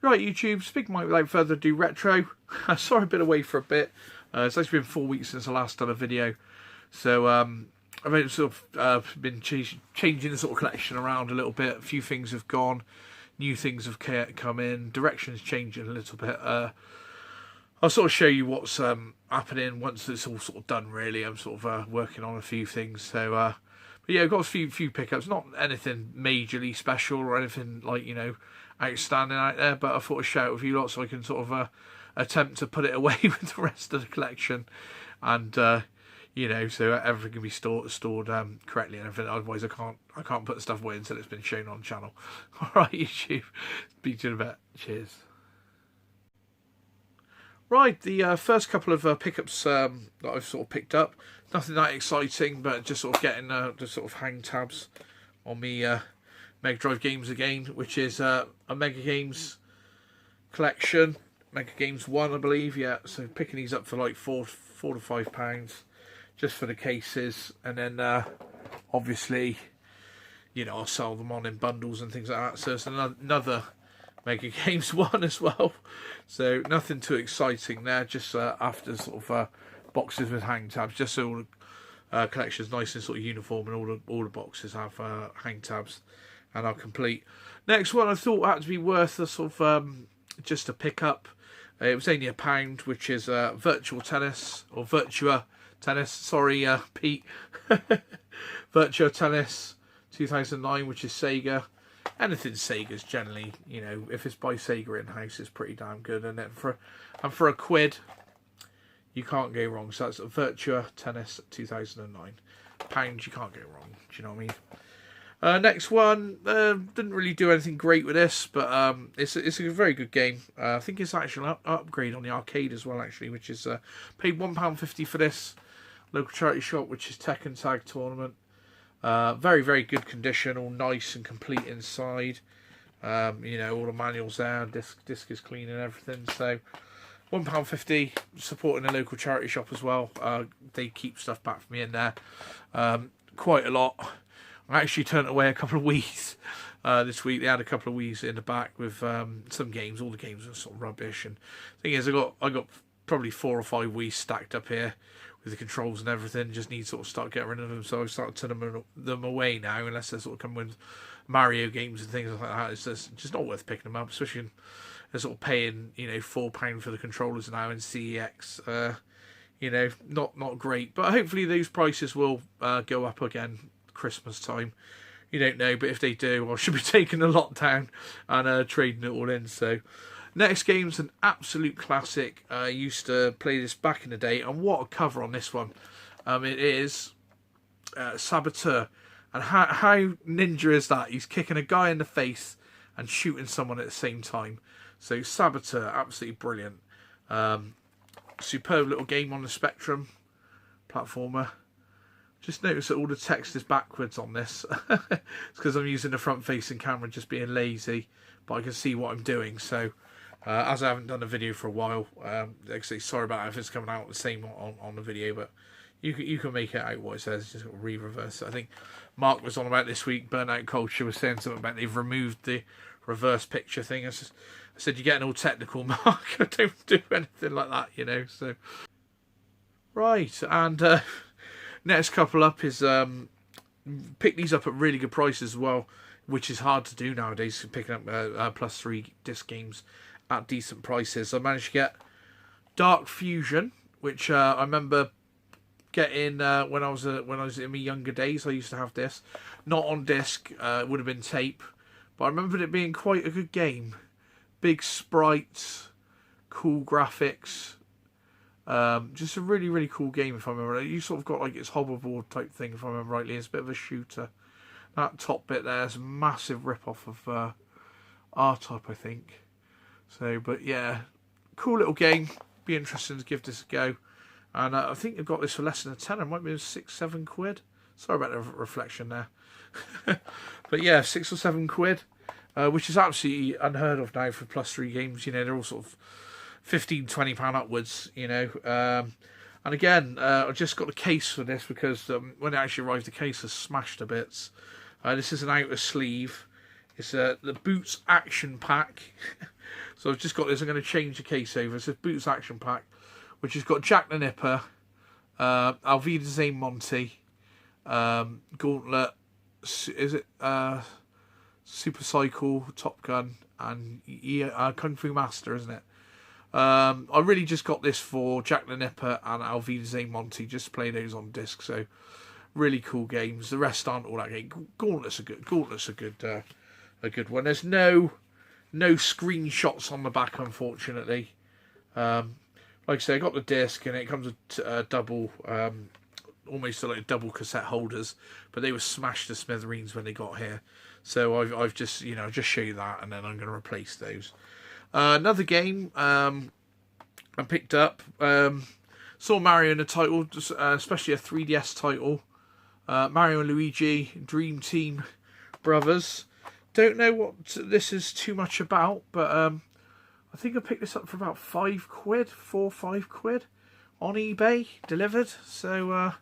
Right, YouTube, speaking without further ado, retro. Sorry I've been away for a bit. It's actually been 4 weeks since I last done a video. So I've sort of been changing the sort of collection around a little bit. A few things have gone, new things have come in, directions changing a little bit. I'll sort of show you what's happening once it's all sort of done, really. I'm sort of working on a few things. So, but yeah, I've got a few pickups. Not anything majorly special or anything like, you know, outstanding out there. But I thought I'd share it with you lot so I can sort of attempt to put it away with the rest of the collection. And, you know, so everything can be stored correctly and everything. Otherwise, I can't put the stuff away until it's been shown on the channel. All right, YouTube. Speak to you in a bit. Cheers. Right, the first couple of pickups that I've sort of picked up, nothing that exciting, but just sort of getting the sort of hang tabs on me Mega Drive games again, which is a Mega Games collection, Mega Games 1, I believe, yeah. So picking these up for like £4 to £5 just for the cases, and then obviously, you know, I'll sell them on in bundles and things like that. So it's another Mega Games 1 as well. So nothing too exciting there, just after sort of boxes with hang tabs, just so all the collection's nice and sort of uniform, and all the boxes have hang tabs, and are complete. Next one I thought had to be worth a sort of just a pick up. It was only £1, which is Virtual Tennis, or Virtua Tennis, sorry Pete. Virtua Tennis 2009, which is Sega. Anything Sega's generally, you know, if it's by Sega in-house, it's pretty damn good. And then for a quid, you can't go wrong. So that's Virtua Tennis 2009. £1, you can't go wrong. Do you know what I mean? Next one, didn't really do anything great with this, but it's a very good game. I think it's actually an upgrade on the arcade as well, actually, which is paid £1.50 for this. Local charity shop, which is Tekken Tag Tournament. Very, very good condition, all nice and complete inside. You know, all the manuals there, disc is clean and everything. So £1.50, supporting a local charity shop as well. They keep stuff back for me in there quite a lot. I actually turned away a couple of Wii's this week. They had a couple of Wii's in the back with some games. All the games were sort of rubbish. And the thing is, I got probably 4 or 5 Wii's stacked up here with the controls and everything. Just need to sort of start getting rid of them. So I've started turning them away now, unless they're sort of coming with Mario games and things like that. It's just not worth picking them up, especially when they're sort of paying, you know, £4 for the controllers now in CEX. You know, not great. But hopefully those prices will go up again Christmas time. You don't know, but if they do, I should be taking a lot down and trading it all in. So next game's an absolute classic. I used to play this back in the day, and what a cover on this one. It is Saboteur. And how ninja is that? He's kicking a guy in the face and shooting someone at the same time. So Saboteur, absolutely brilliant. Superb little game on the Spectrum platformer. Just notice that all the text is backwards on this. It's because I'm using the front-facing camera, just being lazy, but I can see what I'm doing. So as I haven't done a video for a while, actually, sorry about if it's coming out the same on the video, but you can make it out what it says. Just re-reverse it. I think Mark was on about this week. Burnout Culture was saying something about they've removed the reverse picture thing. I said you're getting all technical, Mark. I don't do anything like that, you know. So right, and next couple up is pick these up at really good prices as well, which is hard to do nowadays. Picking up +3 disc games at decent prices. I managed to get Dark Fusion, which I remember getting when I was in my younger days. I used to have this, not on disc. It would have been tape, but I remembered it being quite a good game. Big sprites, cool graphics. Just a really, really cool game, if I remember right. You sort of got like its hoverboard type thing, if I remember rightly. It's a bit of a shooter. That top bit there is a massive rip-off of R-Type, I think. So, but yeah, cool little game. Be interesting to give this a go. And I think they've got this for less than a tenner. It might be 6-7 quid. Sorry about the reflection there. But yeah, 6 or 7 quid, which is absolutely unheard of now for +3 games. You know, they're all sort of £15-20 upwards, you know. And again, I just got a case for this because when it actually arrived, the case has smashed to bits. This is an outer sleeve. It's the Boots Action Pack. So I've just got this. I'm going to change the case over. It's a Boots Action Pack, which has got Jack the Nipper, Alvida Zane Monty, Gauntlet, is it Super Cycle, Top Gun, and Kung Fu Master, isn't it? I really just got this for Jack the Nipper and Alvida Zane Monty, just to play those on disc. So really cool games. The rest aren't all that great. Gauntlet's a good one. There's no screenshots on the back, unfortunately. Like I say, I got the disc and it comes with double, almost like double cassette holders, but they were smashed to smithereens when they got here. So I've just just show you that, and then I'm going to replace those. Another game I picked up, saw Mario in the title, especially a 3DS title. Mario and Luigi Dream Team Brothers. Don't know what this is too much about, but I think I picked this up for about £5, 4 or 5 quid on eBay, delivered. So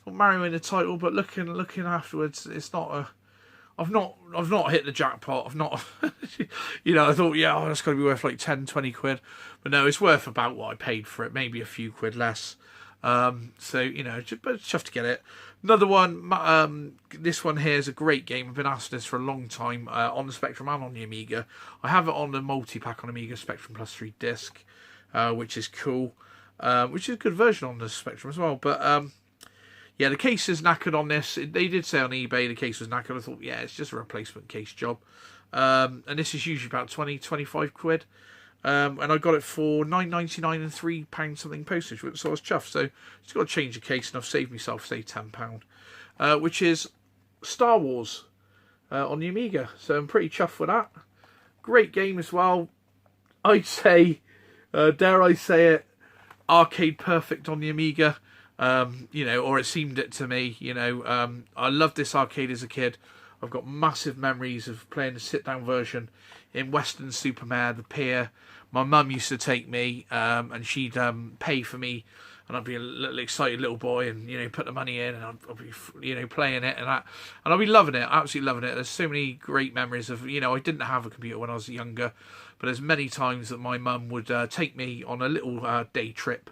Mario in the title, but looking afterwards, it's not a. I've not hit the jackpot. I've not, I thought, yeah, that's got to be worth like 10, 20 quid, but no, it's worth about what I paid for it, maybe a few quid less. So but it's tough to get it. Another one, this one here is a great game. I've been asked this for a long time, on the Spectrum and on the Amiga. I have it on the multi-pack on Amiga Spectrum Plus 3 disc, which is cool, which is a good version on the Spectrum as well. But yeah, the case is knackered on this. They did say on eBay the case was knackered. I thought, yeah, it's just a replacement case job. And this is usually about 20, 25 quid. And I got it for £9.99 and £3 something postage, so I was chuffed. So just got to change the case, and I've saved myself, say, £10, which is Star Wars on the Amiga. So I'm pretty chuffed with that. Great game as well. I'd say, dare I say it, arcade perfect on the Amiga. Or it seemed it to me. I loved this arcade as a kid. I've got massive memories of playing the sit-down version in Western Supermare, the pier. My mum used to take me, and she'd pay for me, and I'd be a little excited little boy, and put the money in, and I'd be playing it and that, and I'd be loving it, absolutely loving it. There's so many great memories of I didn't have a computer when I was younger, but there's many times that my mum would take me on a little day trip.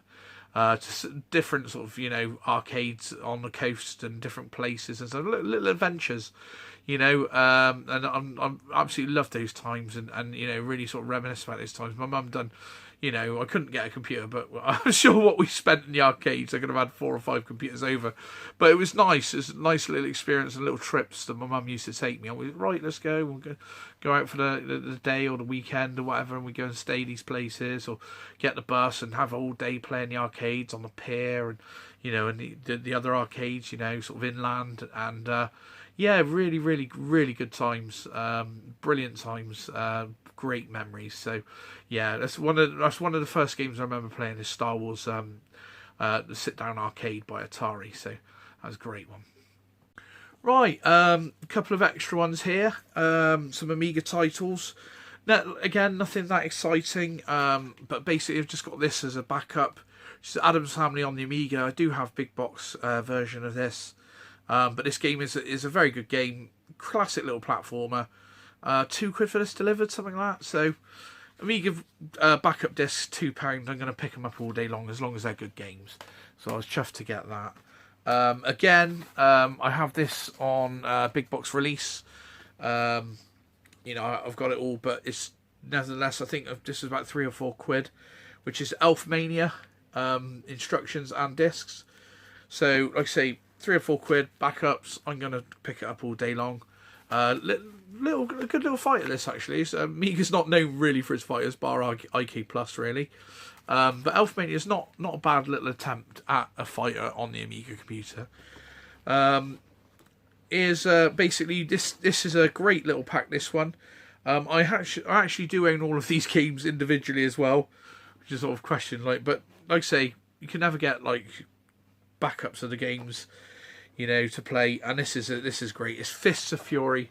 To different sort of arcades on the coast and different places and stuff, little adventures, and I'm absolutely love those times and really sort of reminisce about those times. My mum done, I couldn't get a computer, but I'm sure what we spent in the arcades, I could have had 4 or 5 computers over, but it was nice. It's a nice little experience and little trips that my mum used to take me on. Right, let's go. We'll go out for the day or the weekend or whatever, and we go and stay these places or get the bus and have all day playing the arcades on the pier and and the other arcades, sort of inland, and yeah, really, really, really good times, brilliant times, great memories. So yeah, that's one of the first games I remember playing is Star Wars, the sit-down arcade by Atari. So that was a great one. Right, a couple of extra ones here, some Amiga titles. Now, again, nothing that exciting, but basically I've just got this as a backup. It's Adam's Family on the Amiga. I do have big box version of this, but this game is a very good game, classic little platformer. £2 for this delivered, something like that. So Amiga backup discs, £2. I'm going to pick them up all day long as they're good games. So I was chuffed to get that. Again, I have this on big box release. I've got it all, but it's nevertheless, I think this is about 3 or 4 quid, which is Elfmania, instructions and discs. So like I say, 3 or 4 quid backups. I'm gonna pick it up all day long. A good little fighter this actually. So, Amiga's not known really for its fighters, bar IK Plus really. But Elfmania is not a bad little attempt at a fighter on the Amiga computer. Basically this is a great little pack. This one, I actually do own all of these games individually as well, which is sort of question but like I say, you can never get like backups of the games, to play. And this is great. It's Fists of Fury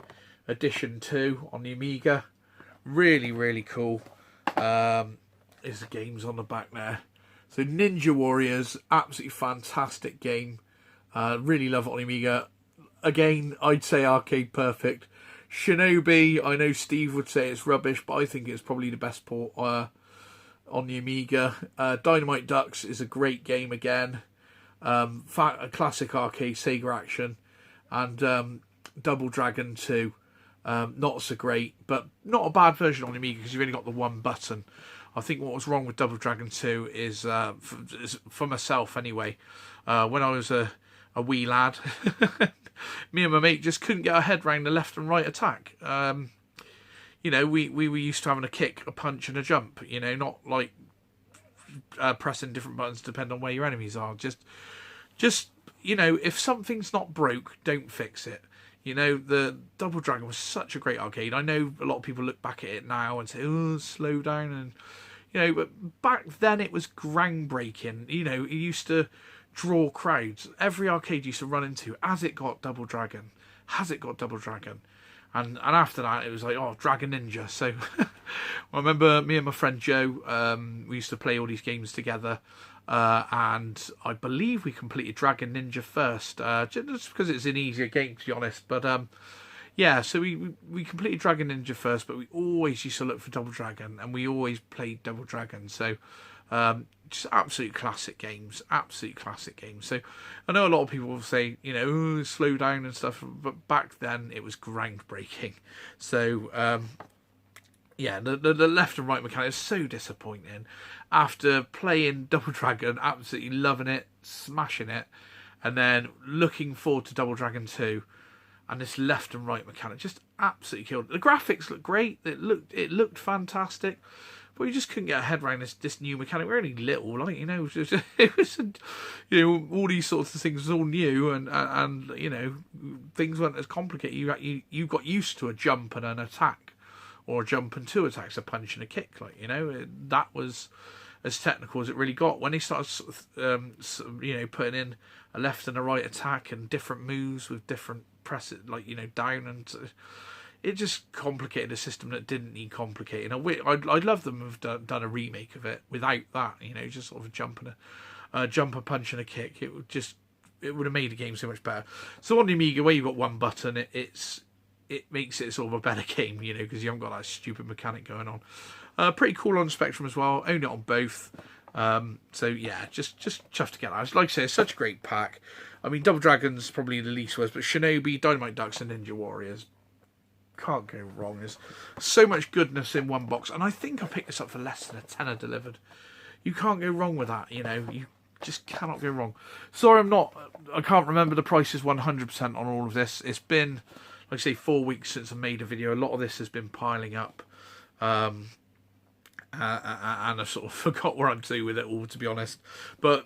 Edition 2 on the Amiga. Really, really cool. Is the games on the back there. So Ninja Warriors, absolutely fantastic game. Really love it on the Amiga. Again, I'd say arcade perfect. Shinobi, I know Steve would say it's rubbish, but I think it's probably the best port on the Amiga. Dynamite Ducks is a great game again. A classic arcade Sega action. And Double Dragon 2, not so great, but not a bad version on the Amiga because you've only got the one button. I think what was wrong with Double Dragon 2 is for myself anyway, when I was a wee lad, me and my mate just couldn't get our head round the left and right attack. You know, we were used to having a kick, a punch and a jump, you know, not like pressing different buttons depending on where your enemies are. Just you know, if something's not broke, don't fix it. You know, the Double Dragon was such a great arcade. I know a lot of people look back at it now and say, oh, slow down. And, you know, but back then it was groundbreaking. You know, it used to draw crowds. Every arcade used to run into, has it got Double Dragon? Has it got Double Dragon? And after that, it was like, oh, Dragon Ninja. So I remember me and my friend Joe, we used to play all these games together. And I believe we completed Dragon Ninja first, just because it's an easier game, to be honest. But yeah, so we completed Dragon Ninja first, but we always used to look for Double Dragon, and we always played Double Dragon. So just absolute classic games, absolute classic games. So I know a lot of people will say, you know, oh, slow down and stuff, but back then it was groundbreaking. So yeah, the left and right mechanic is so disappointing. After playing Double Dragon, absolutely loving it, smashing it, and then looking forward to Double Dragon 2, and this left and right mechanic just absolutely killed it. The graphics looked great, it looked fantastic, but we just couldn't get our head around this new mechanic. We're only little, like, you know, it was you know, all these sorts of things was all new, and you know, things weren't as complicated. You got used to a jump and an attack, or a jump and two attacks, a punch and a kick, like, you know, that was as technical as it really got. When they started, you know, putting in a left and a right attack and different moves with different presses, like, you know, down, and it just complicated a system that didn't need complicating. I'd love them to have done a remake of it without that, you know, just sort of a jump, a punch and a kick. It would have made the game so much better. So on the Amiga, where you've got one button, it makes it sort of a better game, you know, because you haven't got that stupid mechanic going on. Pretty cool on the Spectrum as well. Own it on both. So yeah, just chuffed to get that. Like I say, it's such a great pack. I mean, Double Dragon's probably the least worst, but Shinobi, Dynamite Ducks, and Ninja Warriors, can't go wrong. There's so much goodness in one box, and I think I picked this up for less than a tenner delivered. You can't go wrong with that, you know. You just cannot go wrong. Sorry, I can't remember the prices 100% on all of this. It's been, like I say, 4 weeks since I made a video. A lot of this has been piling up. And I sort of forgot what I'm doing with it all, to be honest. But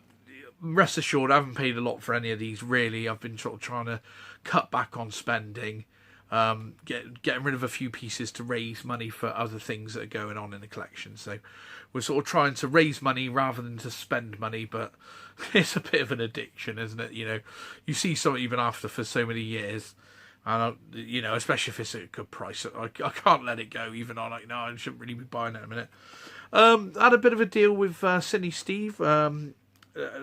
rest assured, I haven't paid a lot for any of these, really. I've been sort of trying to cut back on spending, getting rid of a few pieces to raise money for other things that are going on in the collection. So we're sort of trying to raise money rather than to spend money, but it's a bit of an addiction, isn't it? You know, you see something even after for so many years, and you know, especially if it's at a good price, I can't let it go. Even though, like, no, I shouldn't really be buying it in a minute. Had a bit of a deal with Cindy Steve. And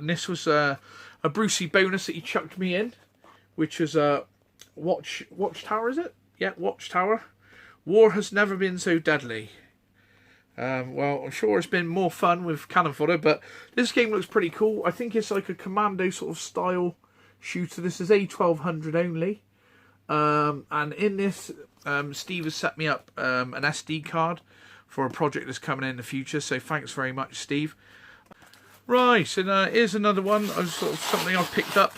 this was a Brucey bonus that he chucked me in, which was Watchtower, is it? Yeah, Watchtower. War has never been so deadly. Well, I'm sure it's been more fun with cannon fodder, but this game looks pretty cool. I think it's like a commando sort of style shooter. This is A1200 only. And in this, Steve has set me up an SD card for a project that's coming in the future, so thanks very much, Steve. Right, and here's another one, sort of something I've picked up,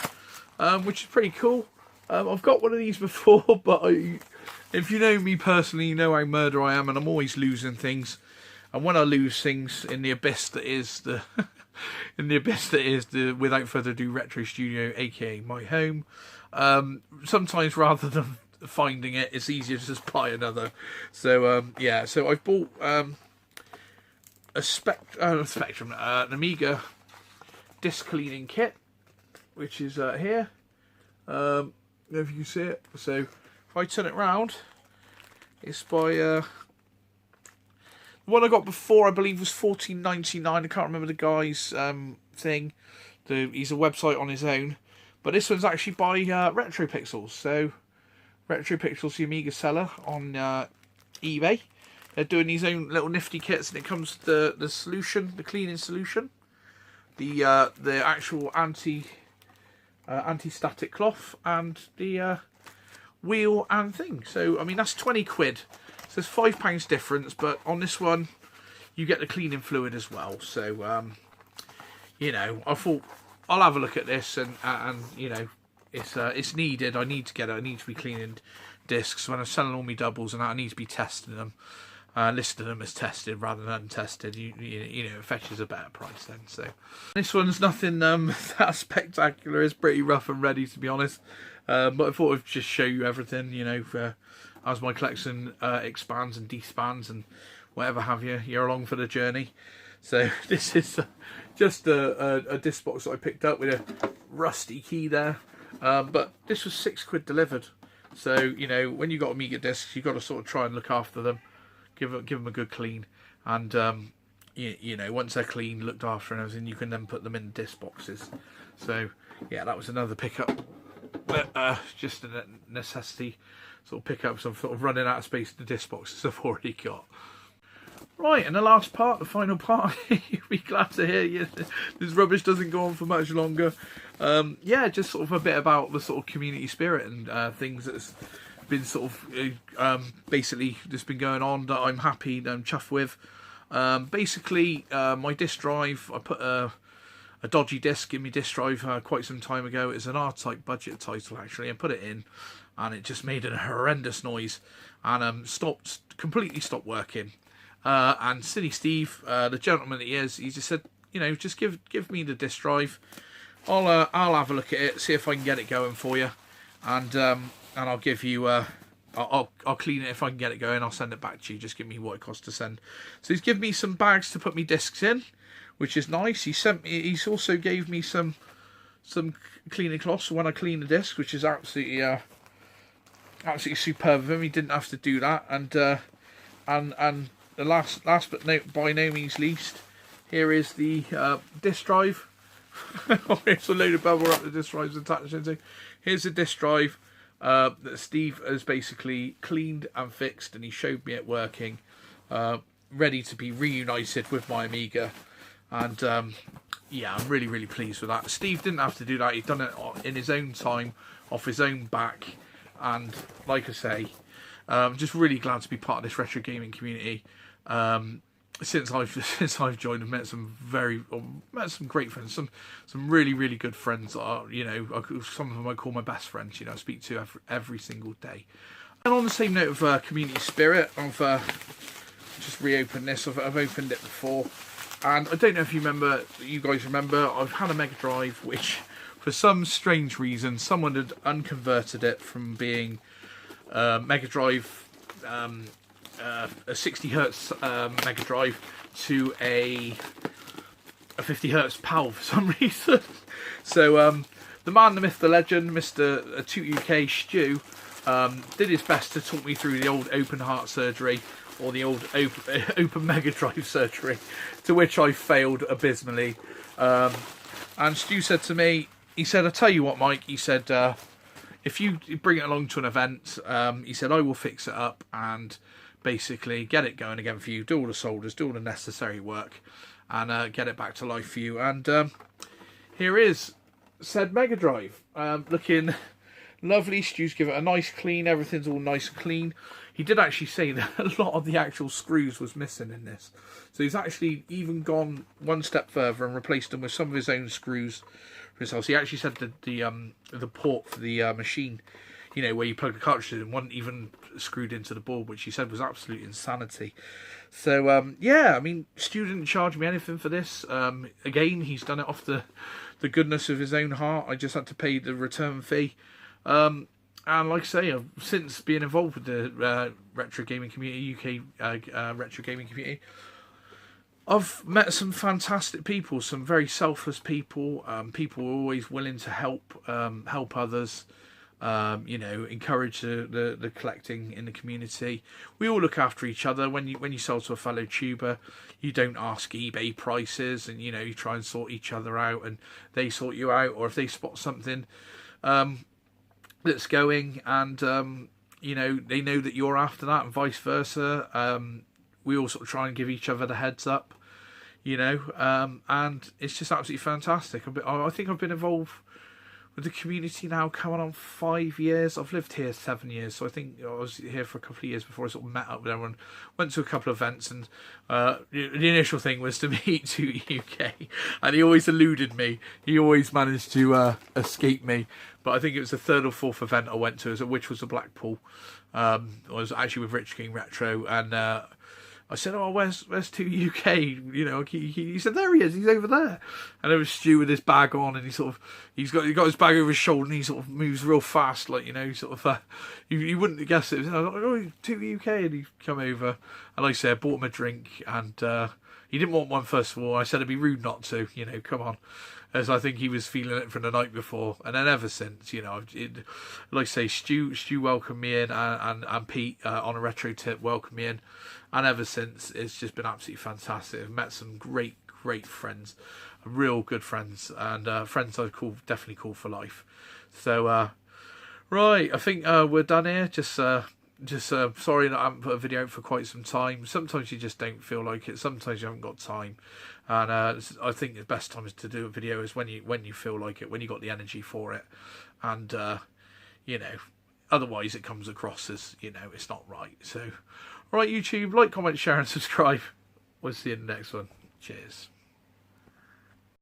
which is pretty cool. I've got one of these before, but if you know me personally, you know how murder I am, and I'm always losing things. And when I lose things in the abyss that is the without further ado, Retro Studio, aka my home, sometimes rather than finding it, it's easier to just buy another. So yeah, so I've bought a Spectrum, an Amiga disc cleaning kit, which is here. If you can see it. So if I turn it round, it's by the one I got before, I believe, was $14.99. I can't remember the guy's thing. He's a website on his own, but this one's actually by Retro Pixels. So Retro Pixels, the Amiga seller on eBay. They're doing these own little nifty kits, and it comes with the solution, the cleaning solution, the actual anti-static cloth, and the wheel and thing. So I mean, that's 20 quid. So there's £5 difference, but on this one you get the cleaning fluid as well. So you know, I thought I'll have a look at this, and you know, it's needed. I need to get it. I need to be cleaning discs when I'm selling all my doubles, and I need to be testing them, listing them as tested rather than untested. You know, it fetches a better price then. So this one's nothing that spectacular. It's pretty rough and ready, to be honest. But I thought I'd just show you everything, you know, as my collection expands and despands and whatever have you. You're along for the journey. So this is just a disc box that I picked up with a rusty key there. But this was £6 delivered. So, you know, when you've got Amiga discs, you've got to sort of try and look after them, give them a good clean. And, you know, once they're clean, looked after and everything, you can then put them in disc boxes. So, yeah, that was another pickup. But just a necessity sort of pickup. So I'm sort of running out of space in the disc boxes I've already got. Right, and the last part, the final part, you'll be glad to hear this rubbish doesn't go on for much longer. Yeah, just sort of a bit about the sort of community spirit and things that's been sort of basically just been going on that I'm happy and I'm chuffed with. Basically, my disk drive, I put a dodgy disc in my disk drive quite some time ago. It's an R-Type budget title actually. I put it in and it just made a horrendous noise and completely stopped working. And Silly Steve, the gentleman that he is, he just said, you know, just give me the disk drive. I'll have a look at it, see if I can get it going for you, and I'll give you I'll clean it if I can get it going. I'll send it back to you. Just give me what it costs to send. So he's given me some bags to put me discs in, which is nice. He's also gave me some cleaning cloths when I clean the disc, which is absolutely superb of him. He didn't have to do that, and the last but by no means least, here is the disk drive. It's a load of bubble wrap the disk drive's attached into. Here's the disk drive that Steve has basically cleaned and fixed, and he showed me it working, ready to be reunited with my Amiga. And yeah, I'm really, really pleased with that. Steve didn't have to do that. He's done it in his own time, off his own back. And like I say, I'm just really glad to be part of this retro gaming community. Since I've joined, I've met some great friends, some really, really good friends that are, you know, some of them I call my best friends. You know, I speak to every single day. And on the same note of community spirit, I've just reopened this. I've opened it before, and I don't know if you guys remember, I've had a Mega Drive which, for some strange reason, someone had unconverted it from being Mega Drive. A 60 hertz Mega Drive to a 50 hertz PAL for some reason. So the man, the myth, the legend, Mr. 2UK Stu, did his best to talk me through the old open heart surgery, or the old open Mega Drive surgery, to which I failed abysmally. And Stu said to me, he said, "I tell you what, Mike," he said, "if you bring it along to an event," he said, "I will fix it up and basically get it going again for you, do all the solders, do all the necessary work, and get it back to life for you." And here is said Mega Drive, looking lovely. Stu's give it a nice clean. Everything's all nice and clean. He did actually say that a lot of the actual screws was missing in this, so he's actually even gone one step further and replaced them with some of his own screws for himself. So he actually said that the port for the machine, you know, where you plug the cartridge in, wasn't even screwed into the board, which he said was absolute insanity. So yeah, I mean, Stu didn't charge me anything for this. Again, he's done it off the goodness of his own heart. I just had to pay the return fee. And like I say, since being involved with the retro gaming community, UK retro gaming community, I've met some fantastic people, some very selfless people, people who are always willing to help others. You know, encourage the collecting in the community. We all look after each other. When you sell to a fellow tuber, you don't ask eBay prices, and you know, you try and sort each other out, and they sort you out. Or if they spot something that's going, and you know, they know that you're after that, and vice versa. We all sort of try and give each other the heads up, you know, and it's just absolutely fantastic. I think I've been involved with the community now coming on 5 years. I've lived here 7 years, so I think I was here for a couple of years before I sort of met up with everyone. Went to a couple of events, and the initial thing was to meet 2UK, and he always eluded me. He always managed to escape me. But I think it was the third or fourth event I went to, which was a Blackpool. I was actually with Rich King Retro, and I said, "Oh, where's 2UK?" You know, he said, "There he is. He's over there." And there was Stu with his bag on, and he's got his bag over his shoulder, and he sort of moves real fast, like, you know, sort of. You wouldn't guess it. I was like, "Oh, 2UK," and he come over, and like I said, I bought him a drink, and he didn't want one first of all. I said it'd be rude not to, you know, come on. As I think he was feeling it from the night before, and then ever since, you know, like I say, Stu welcomed me in, and Pete on a retro tip welcomed me in, and ever since it's just been absolutely fantastic. I've met some great friends, real good friends, and friends I've definitely called for life. So right, I think we're done here. Just sorry that I haven't put a video out for quite some time. Sometimes you just don't feel like it. Sometimes you haven't got time. And I think the best time to do a video is when you feel like it, when you got the energy for it, and you know, otherwise it comes across as, you know, it's not right. So, all right, YouTube, like, comment, share, and subscribe. We'll see you in the next one. Cheers.